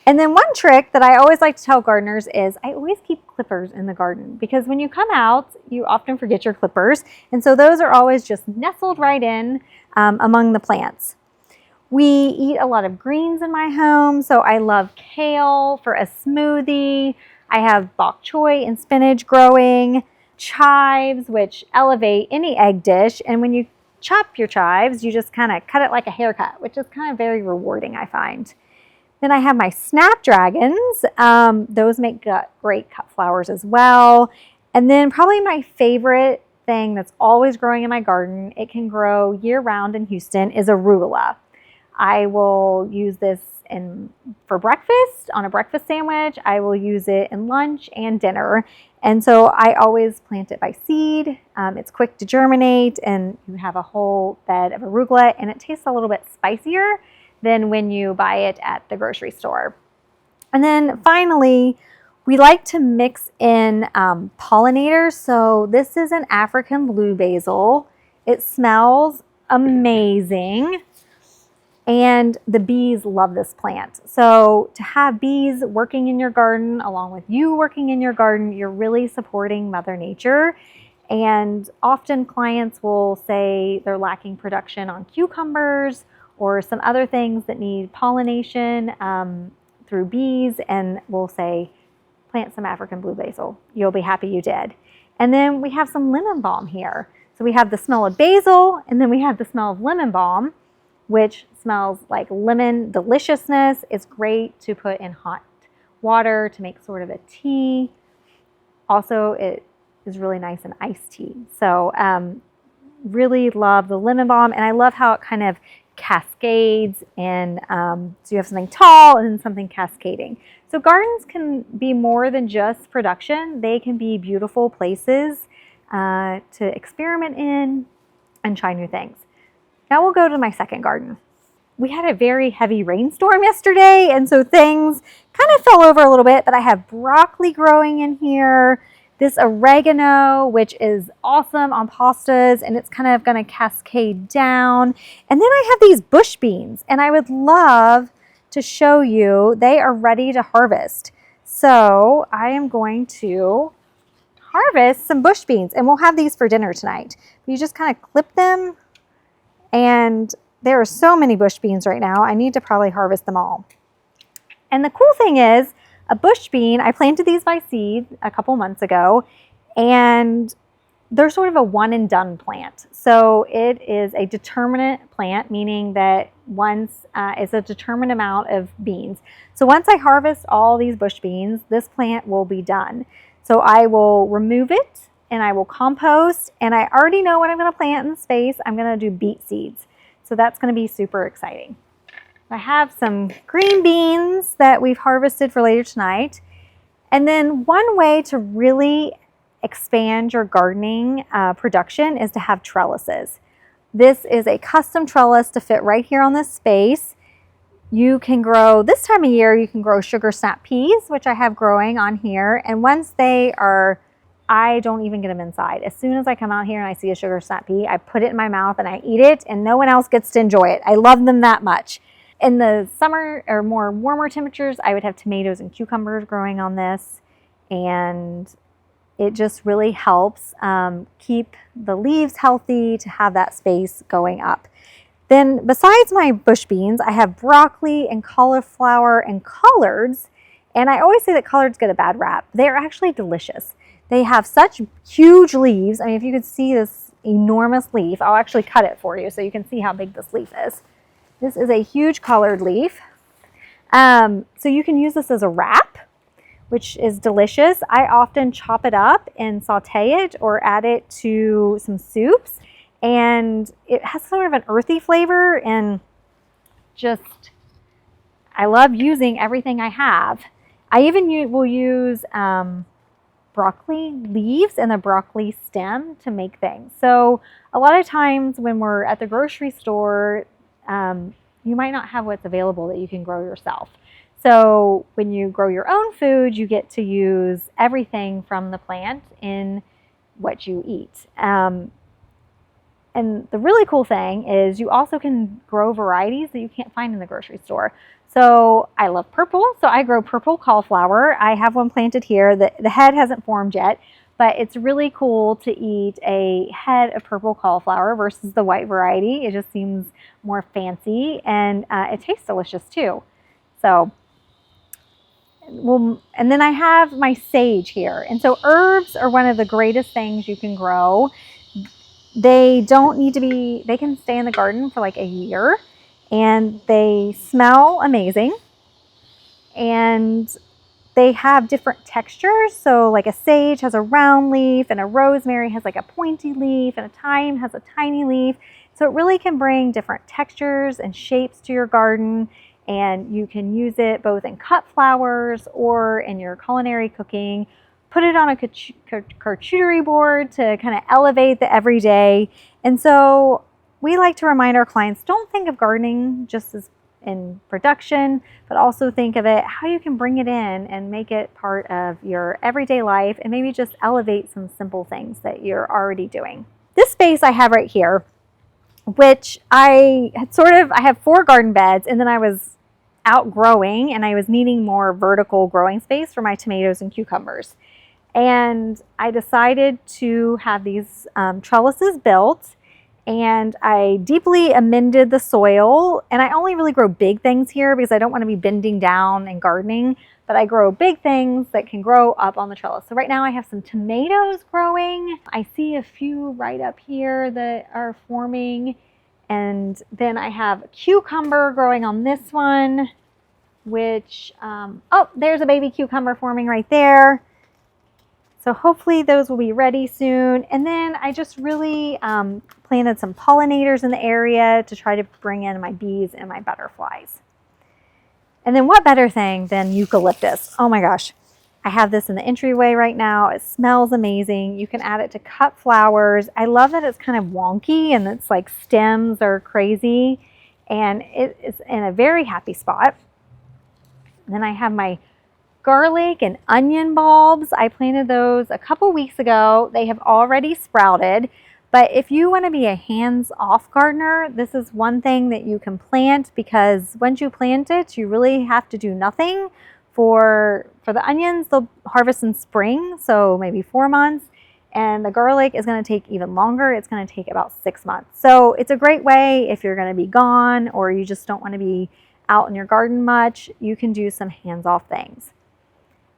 And then one trick that I always like to tell gardeners is I always keep clippers in the garden, because when you come out, you often forget your clippers. And so those are always just nestled right in among the plants. We eat a lot of greens in my home, so I love kale for a smoothie. I have bok choy and spinach growing, chives, which elevate any egg dish. And when you chop your chives, you just kind of cut it like a haircut, which is kind of very rewarding, I find. Then I have my snapdragons. Those make great cut flowers as well. And then probably my favorite thing that's always growing in my garden, it can grow year-round in Houston, is arugula. I will use this for breakfast, on a breakfast sandwich. I will use it in lunch and dinner. And so I always plant it by seed. It's quick to germinate, and you have a whole bed of arugula, and it tastes a little bit spicier than when you buy it at the grocery store. And then finally, we like to mix in pollinators. So this is an African blue basil. It smells amazing, and the bees love this plant. So to have bees working in your garden along with you working in your garden, you're really supporting Mother Nature. And often clients will say they're lacking production on cucumbers or some other things that need pollination through bees, and we'll say, plant some African blue basil. You'll be happy you did. And then we have some lemon balm here. So we have the smell of basil, and then we have the smell of lemon balm, which smells like lemon deliciousness. It's great to put in hot water to make sort of a tea. Also, it is really nice in iced tea. So really love the lemon balm, and I love how it kind of cascades, and so you have something tall and then something cascading. So gardens can be more than just production. They can be beautiful places to experiment in and try new things. Now we'll go to my second garden. We had a very heavy rainstorm yesterday, and so things kind of fell over a little bit, but I have broccoli growing in here, this oregano, which is awesome on pastas, and it's kind of going to cascade down. And then I have these bush beans, and I would love to show you. They are ready to harvest. So I am going to harvest some bush beans, and we'll have these for dinner tonight. You just kind of clip them, and there are so many bush beans right now. I need to probably harvest them all. And the cool thing is, a bush bean, I planted these by seed a couple months ago, and they're sort of a one and done plant. So it is a determinate plant, meaning that once it's a determined amount of beans. So once I harvest all these bush beans, this plant will be done. So I will remove it, and I will compost, and I already know what I'm going to plant in space. I'm going to do beet seeds. So that's going to be super exciting. I have some green beans that we've harvested for later tonight. And then one way to really expand your gardening production is to have trellises. This is a custom trellis to fit right here on this space. You can grow, this time of year, you can grow sugar snap peas, which I have growing on here. And once they are, I don't even get them inside. As soon as I come out here and I see a sugar snap pea, I put it in my mouth and I eat it, and no one else gets to enjoy it. I love them that much. In the summer or more warmer temperatures, I would have tomatoes and cucumbers growing on this, and it just really helps keep the leaves healthy to have that space going up. Then besides my bush beans, I have broccoli and cauliflower and collards, and I always say that collards get a bad rap. They're actually delicious. They have such huge leaves. I mean, if you could see this enormous leaf, I'll actually cut it for you so you can see how big this leaf is. This is a huge collard leaf. So you can use this as a wrap, which is delicious. I often chop it up and saute it or add it to some soups. And it has sort of an earthy flavor, and just, I love using everything I have. I even will use broccoli leaves and the broccoli stem to make things. So a lot of times when we're at the grocery store, you might not have what's available that you can grow yourself. So when you grow your own food, you get to use everything from the plant in what you eat. And the really cool thing is you also can grow varieties that you can't find in the grocery store. So I love purple, so I grow purple cauliflower. I have one planted here. The head hasn't formed yet, but it's really cool to eat a head of purple cauliflower versus the white variety. It just seems more fancy, and it tastes delicious too. So, and then I have my sage here. And so herbs are one of the greatest things you can grow. They don't need to be, they can stay in the garden for like a year, and they smell amazing. And they have different textures. So like a sage has a round leaf, and a rosemary has like a pointy leaf, and a thyme has a tiny leaf. So it really can bring different textures and shapes to your garden, and you can use it both in cut flowers or in your culinary cooking. put it on a charcuterie board to kind of elevate the everyday. And so we like to remind our clients, don't think of gardening just as in production, but also think of it how you can bring it in and make it part of your everyday life and maybe just elevate some simple things that you're already doing. This space I have right here, which I have 4 garden beds, and then I was outgrowing and I was needing more vertical growing space for my tomatoes and cucumbers. And I decided to have these trellises built, and I deeply amended the soil. And I only really grow big things here because I don't want to be bending down and gardening, but I grow big things that can grow up on the trellis. So right now I have some tomatoes growing. I see a few right up here that are forming. And then I have a cucumber growing on this one, which, oh, there's a baby cucumber forming right there. So hopefully those will be ready soon. And then I just really planted some pollinators in the area to try to bring in my bees and my butterflies. And then what better thing than eucalyptus? Oh my gosh. I have this in the entryway right now. It smells amazing. You can add it to cut flowers. I love that it's kind of wonky and it's like stems are crazy. And it is in a very happy spot. And then I have my garlic and onion bulbs. I planted those a couple weeks ago. They have already sprouted. But if you want to be a hands-off gardener, this is one thing that you can plant, because once you plant it, you really have to do nothing. For the onions, they'll harvest in spring, so maybe 4 months. And the garlic is going to take even longer. It's going to take about 6 months. So it's a great way if you're going to be gone or you just don't want to be out in your garden much. You can do some hands-off things.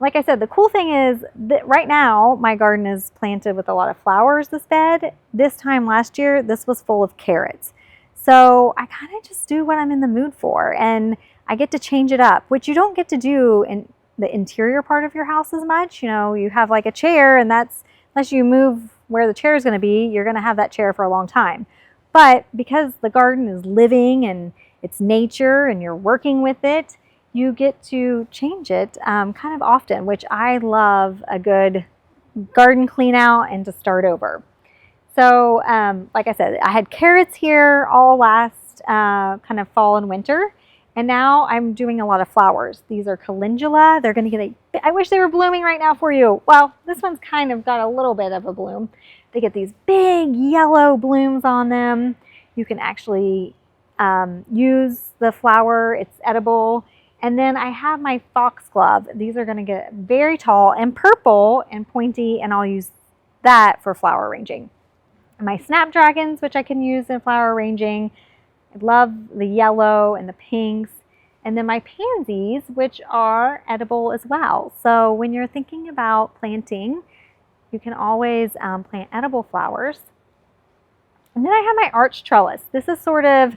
Like I said, the cool thing is that right now my garden is planted with a lot of flowers, this bed. This time last year, this was full of carrots. So I kind of just do what I'm in the mood for, and I get to change it up, which you don't get to do in the interior part of your house as much. You know, you have like a chair, and that's, unless you move where the chair is going to be, you're going to have that chair for a long time. But because the garden is living and it's nature and you're working with it, you get to change it kind of often, which I love a good garden clean out and to start over. So like I said, I had carrots here all last kind of fall and winter, and now I'm doing a lot of flowers. These are calendula. They're going to get I wish they were blooming right now for you. Well, this one's kind of got a little bit of a bloom. They get these big yellow blooms on them. You can actually use the flower. It's edible. And then I have my foxglove. These are going to get very tall and purple and pointy, and I'll use that for flower arranging. And my snapdragons, which I can use in flower arranging. I love the yellow and the pinks. And then my pansies, which are edible as well. So when you're thinking about planting, you can always plant edible flowers. And then I have my arch trellis. This is sort of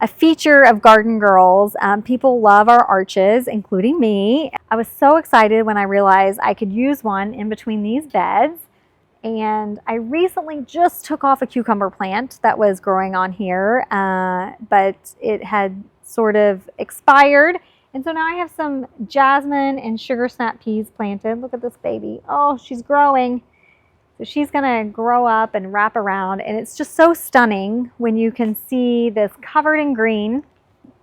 a feature of Garden Girls. People love our arches, including me. I was so excited when I realized I could use one in between these beds. And I recently just took off a cucumber plant that was growing on here, but it had sort of expired. And so now I have some jasmine and sugar snap peas planted. Look at this baby. Oh, she's growing. So she's gonna grow up and wrap around, and it's just so stunning when you can see this covered in green.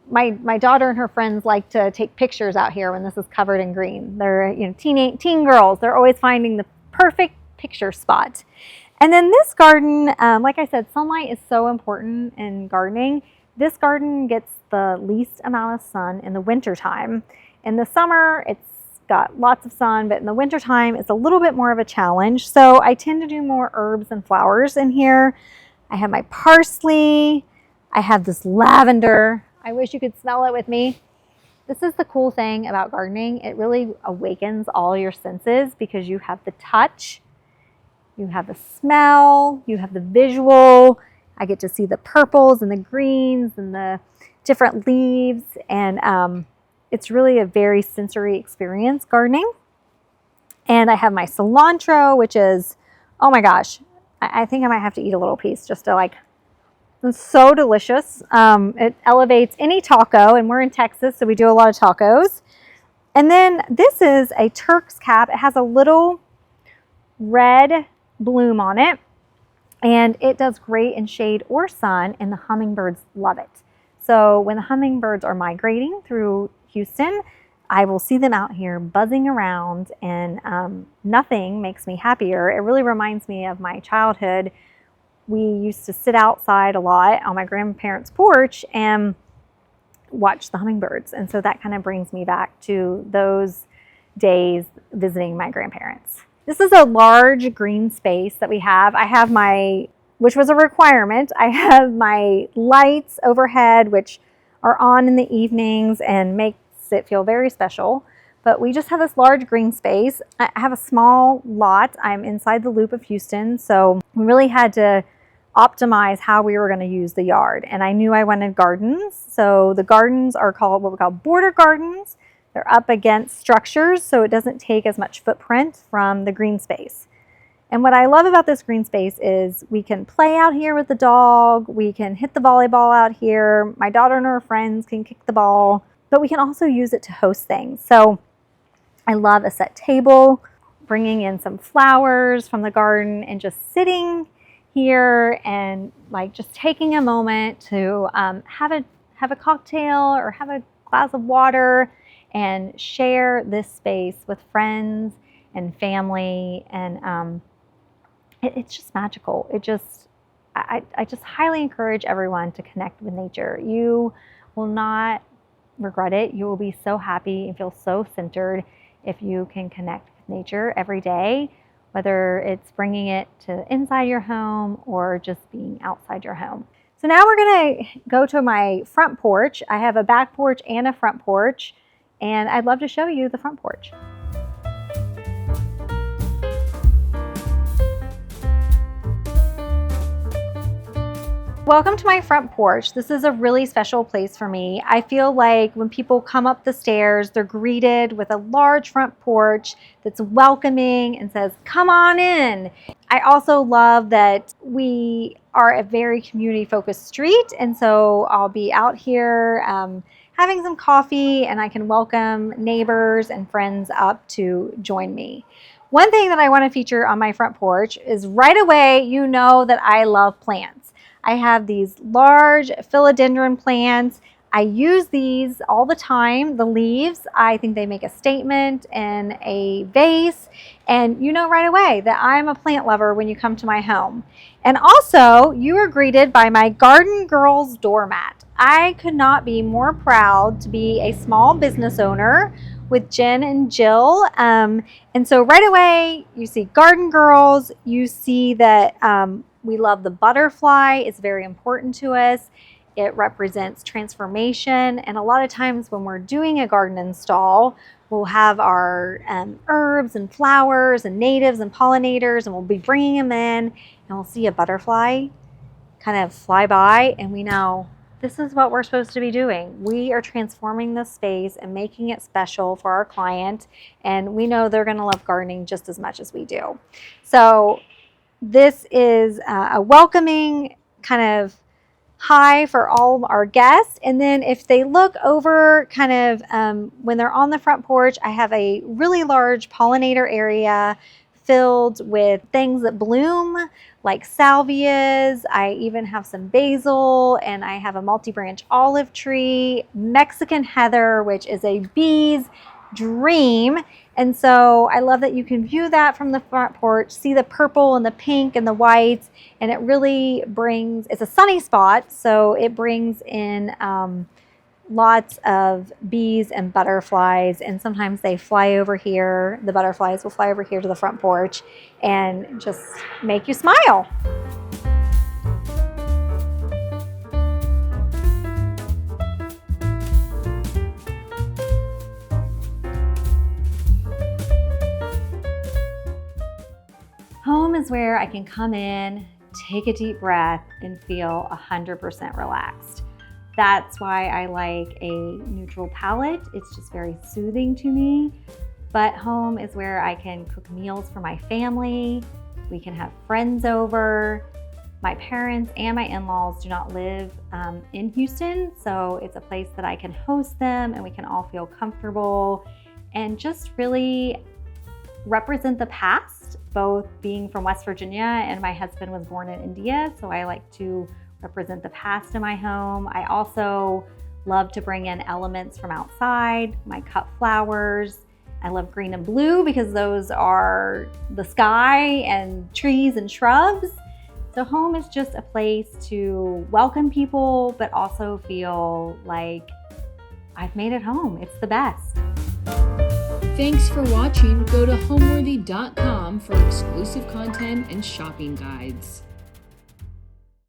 My daughter and her friends like to take pictures out here when this is covered in green. They're teen girls. They're always finding the perfect picture spot. And then this garden, like I said, sunlight is so important in gardening. This garden gets the least amount of sun in the winter time. In the summer, it's got lots of sun, but in the wintertime, it's a little bit more of a challenge. So I tend to do more herbs and flowers in here. I have my parsley. I have this lavender. I wish you could smell it with me. This is the cool thing about gardening. It really awakens all your senses because you have the touch, you have the smell, you have the visual. I get to see the purples and the greens and the different leaves, and it's really a very sensory experience gardening. And I have my cilantro, which is, oh my gosh, I think I might have to eat a little piece just to like, it's so delicious. It elevates any taco, and we're in Texas, so we do a lot of tacos. And then this is a Turk's cap. It has a little red bloom on it, and it does great in shade or sun, and the hummingbirds love it. So when the hummingbirds are migrating through Houston, I will see them out here buzzing around, and nothing makes me happier. It really reminds me of my childhood. We used to sit outside a lot on my grandparents' porch and watch the hummingbirds. And so that kind of brings me back to those days visiting my grandparents. This is a large green space that we have. I have which was a requirement, I have my lights overhead, which are on in the evenings and makes it feel very special. But we just have this large green space. I have a small lot. I'm inside the loop of Houston, so we really had to optimize how we were going to use the yard. And I knew I wanted gardens. So the gardens are called what we call border gardens. They're up against structures, so it doesn't take as much footprint from the green space. And what I love about this green space is we can play out here with the dog. We can hit the volleyball out here. My daughter and her friends can kick the ball, but we can also use it to host things. So I love a set table, bringing in some flowers from the garden and just sitting here and like just taking a moment to have a cocktail or have a glass of water and share this space with friends and family. And it's just magical. I just highly encourage everyone to connect with nature. You will not regret it. You will be so happy and feel so centered if you can connect with nature every day, whether it's bringing it to inside your home or just being outside your home. So now we're gonna go to my front porch. I have a back porch and a front porch, and I'd love to show you the front porch. Welcome to my front porch. This is a really special place for me. I feel like when people come up the stairs, they're greeted with a large front porch that's welcoming and says, "Come on in." I also love that we are a very community-focused street, and so I'll be out here having some coffee, and I can welcome neighbors and friends up to join me. One thing that I want to feature on my front porch is right away, you know that I love plants. I have these large philodendron plants. I use these all the time. The leaves, I think they make a statement in a vase. And you know right away that I'm a plant lover when you come to my home. And also, you are greeted by my Garden Girls doormat. I could not be more proud to be a small business owner with Jen and Jill. And so right away, you see Garden Girls. You see that we love the butterfly. It's very important to us. It represents transformation. And a lot of times when we're doing a garden install, we'll have our herbs and flowers and natives and pollinators, and we'll be bringing them in, and we'll see a butterfly kind of fly by, and we know this is what we're supposed to be doing. We are transforming this space and making it special for our client, and we know they're going to love gardening just as much as we do. So this is a welcoming kind of hi for all of our guests. And then if they look over kind of when they're on the front porch, I have a really large pollinator area filled with things that bloom like salvias. I even have some basil, and I have a multi-branch olive tree, Mexican heather, which is a bee's dream. And so I love that you can view that from the front porch, see the purple and the pink and the whites, and it really brings, it's a sunny spot, so it brings in lots of bees and butterflies, and sometimes they fly over here. The butterflies will fly over here to the front porch and just make you smile. Home is where I can come in, take a deep breath, and feel 100% relaxed. That's why I like a neutral palette. It's just very soothing to me. But home is where I can cook meals for my family. We can have friends over. My parents and my in-laws do not live in Houston, so it's a place that I can host them and we can all feel comfortable and just really represent the past both being from West Virginia and my husband was born in India, so I like to represent the past in my home. I also love to bring in elements from outside, my cut flowers. I love green and blue because those are the sky and trees and shrubs. So home is just a place to welcome people, but also feel like I've made it home. It's the best. Thanks for watching. Go to homeworthy.com for exclusive content and shopping guides.